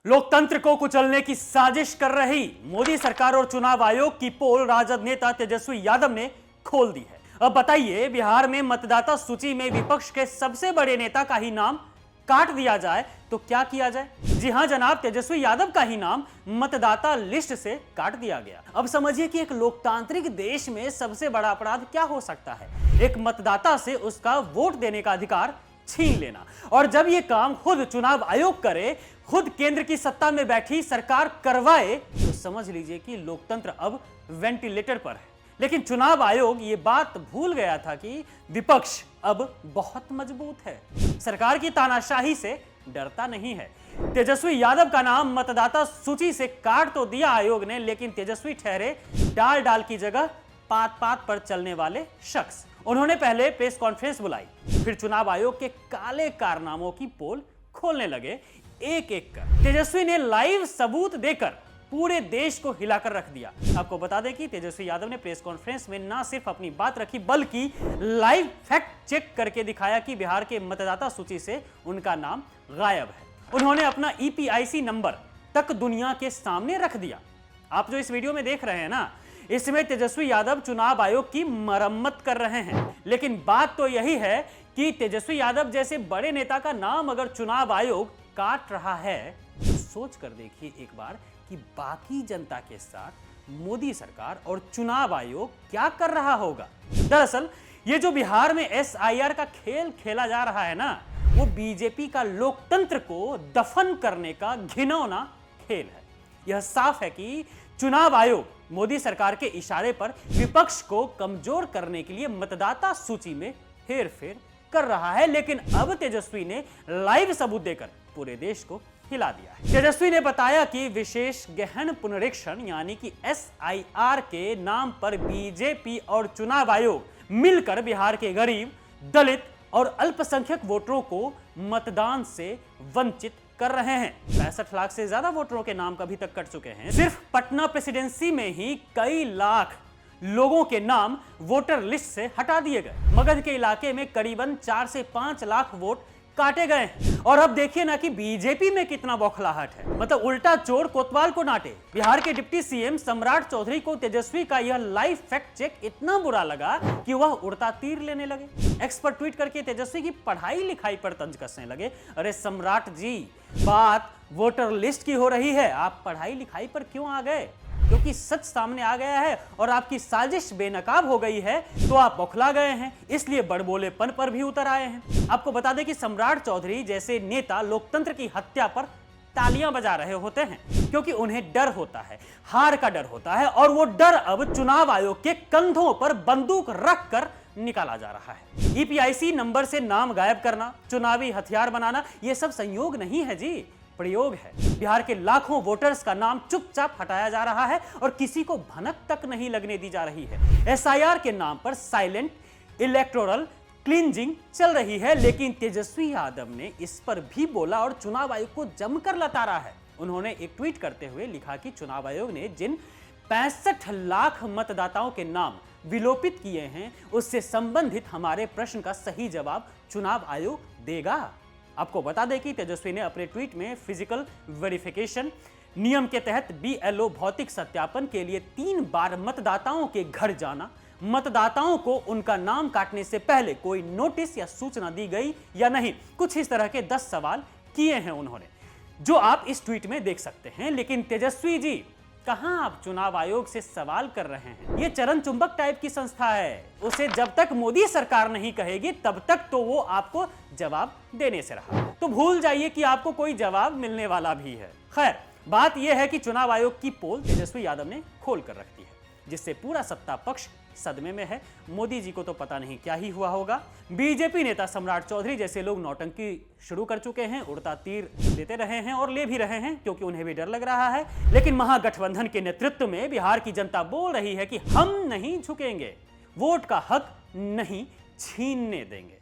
लोकतंत्र को कुचलने की साजिश कर रही मोदी सरकार और चुनाव आयोग की पोल राजद नेता तेजस्वी यादव ने खोल दी है। अब बताइए, बिहार में मतदाता सूची में विपक्ष के सबसे बड़े नेता का ही नाम काट दिया जाए तो क्या किया जाए? जी हां जनाब, तेजस्वी यादव का ही नाम मतदाता लिस्ट से काट दिया गया। अब समझिए कि एक लोकतांत्रिक देश में सबसे बड़ा अपराध क्या हो सकता है? एक मतदाता से उसका वोट देने का अधिकार छीन लेना। और जब यह काम खुद चुनाव आयोग करे, खुद केंद्र की सत्ता में बैठी सरकार करवाए, तो समझ लीजिए कि लोकतंत्र अब वेंटिलेटर पर है। लेकिन चुनाव आयोग ये बात भूल गया था कि विपक्ष अब बहुत मजबूत है, सरकार की तानाशाही से डरता नहीं है। तेजस्वी यादव का नाम मतदाता सूची से काट तो दिया आयोग ने, लेकिन तेजस्वी ठहरे डाल डाल की जगह पात पात पर चलने वाले शख्स। उन्होंने पहले प्रेस कॉन्फ्रेंस बुलाई, फिर चुनाव आयोग के काले कारनामों की पोल खोलने लगे एक एक कर। तेजस्वी ने लाइव सबूत देकर पूरे देश को हिलाकर रख दिया। आपको बता दें कि तेजस्वी यादव ने प्रेस कॉन्फ्रेंस में ना सिर्फ अपनी बात रखी, बल्कि लाइव फैक्ट चेक करके दिखाया कि बिहार के मतदाता सूची से उनका नाम गायब है। उन्होंने अपना EPIC नंबर तक दुनिया के सामने रख दिया। आप जो इस वीडियो में देख रहे हैं ना, इसमें तेजस्वी यादव चुनाव आयोग की मरम्मत कर रहे हैं। लेकिन बात तो यही है कि तेजस्वी यादव जैसे बड़े नेता का नाम अगर चुनाव आयोग काट रहा है, तो सोच कर देखिए एक बार कि बाकी जनता के साथ मोदी सरकार और चुनाव आयोग क्या कर रहा होगा। दरअसल ये जो बिहार में SIR का खेल खेला जा रहा है ना, वो बीजेपी का लोकतंत्र को दफन करने का घिनौना खेल है। यह साफ है कि चुनाव आयोग मोदी सरकार के इशारे पर विपक्ष को कमजोर करने के लिए मतदाता सूची में हेरफेर कर रहा है। लेकिन अब तेजस्वी ने लाइव सबूत देकर पूरे देश को हिला दिया है। तेजस्वी ने बताया कि विशेष गहन पुनरीक्षण यानी कि SIR के नाम पर बीजेपी और चुनाव आयोग मिलकर बिहार के गरीब, दलित और अल्पसंख्यक वोटरों को मतदान से वंचित कर रहे हैं। 65 लाख से ज्यादा वोटरों के नाम कभी तक कट चुके हैं। सिर्फ पटना प्रेसिडेंसी में ही कई लाख लोगों के नाम वोटर लिस्ट से हटा दिए गए। मगध के इलाके में करीबन 4 से 5 लाख वोट काटे गए। और अब देखिए ना कि बीजेपी में कितना बौखलाहट है। मतलब उल्टा चोर कोतवाल को डांटे। बिहार के डिप्टी CM सम्राट चौधरी को तेजस्वी का यह लाइव फैक्ट चेक इतना बुरा लगा कि वह उड़ता तीर लेने लगे। एक्स पर ट्वीट करके तेजस्वी की पढ़ाई लिखाई पर तंज कसने लगे। अरे सम्राट जी, बात वोटर लिस्ट की हो रही है, आप पढ़ाई लिखाई पर क्यों आ गए? क्योंकि सच सामने आ गया है और आपकी साजिश बेनकाब हो गई है, तो आप बौखला गए हैं, इसलिए बड़बोलेपन पर भी उतर आए हैं। आपको बता दें कि सम्राट चौधरी जैसे नेता लोकतंत्र की हत्या पर तालियां बजा रहे होते हैं, क्योंकि उन्हें डर होता है, हार का डर होता है। और वो डर अब चुनाव आयोग के कंधों पर बंदूक रखकर निकाला जा रहा है। EPIC नंबर से नाम गायब करना, चुनावी हथियार बनाना, यह सब संयोग नहीं है जी, प्रयोग है। बिहार के लाखों वोटर्स का नाम चुपचाप हटाया जा रहा है और किसी को भनक तक नहीं लगने दी जा रही है। SIR के नाम पर साइलेंट इलेक्टोरल क्लींजिंग चल रही है। लेकिन तेजस्वी यादव ने इस पर भी बोला और चुनाव आयोग को जमकर लताड़ा है। उन्होंने एक ट्वीट करते हुए लिखा कि चुनाव आयोग ने जिन 65 लाख मतदाताओं के नाम विलोपित किए हैं, उससे संबंधित हमारे प्रश्न का सही जवाब चुनाव आयोग देगा। आपको बता दें कि तेजस्वी ने अपने ट्वीट में फिजिकल वेरिफिकेशन नियम के तहत BLO भौतिक सत्यापन के लिए 3 बार मतदाताओं के घर जाना, मतदाताओं को उनका नाम काटने से पहले कोई नोटिस या सूचना दी गई या नहीं, कुछ इस तरह के 10 सवाल किए हैं उन्होंने, जो आप इस ट्वीट में देख सकते हैं। लेकिन तेजस्वी जी, कहां आप चुनाव आयोग से सवाल कर रहे हैं? यह चरण चुंबक टाइप की संस्था है, उसे जब तक मोदी सरकार नहीं कहेगी तब तक तो वो आपको जवाब देने से रहा। तो भूल जाइए कि आपको कोई जवाब मिलने वाला भी है। खैर, बात यह है कि चुनाव आयोग की पोल तेजस्वी यादव ने खोल कर रख दी है, जिससे पूरा सत्ता पक्ष सदमे में है। मोदी जी को तो पता नहीं क्या ही हुआ होगा। बीजेपी नेता सम्राट चौधरी जैसे लोग नौटंकी शुरू कर चुके हैं, उड़ता तीर देते रहे हैं और ले भी रहे हैं, क्योंकि उन्हें भी डर लग रहा है। लेकिन महागठबंधन के नेतृत्व में बिहार की जनता बोल रही है कि हम नहीं झुकेंगे, वोट का हक नहीं छीनने देंगे।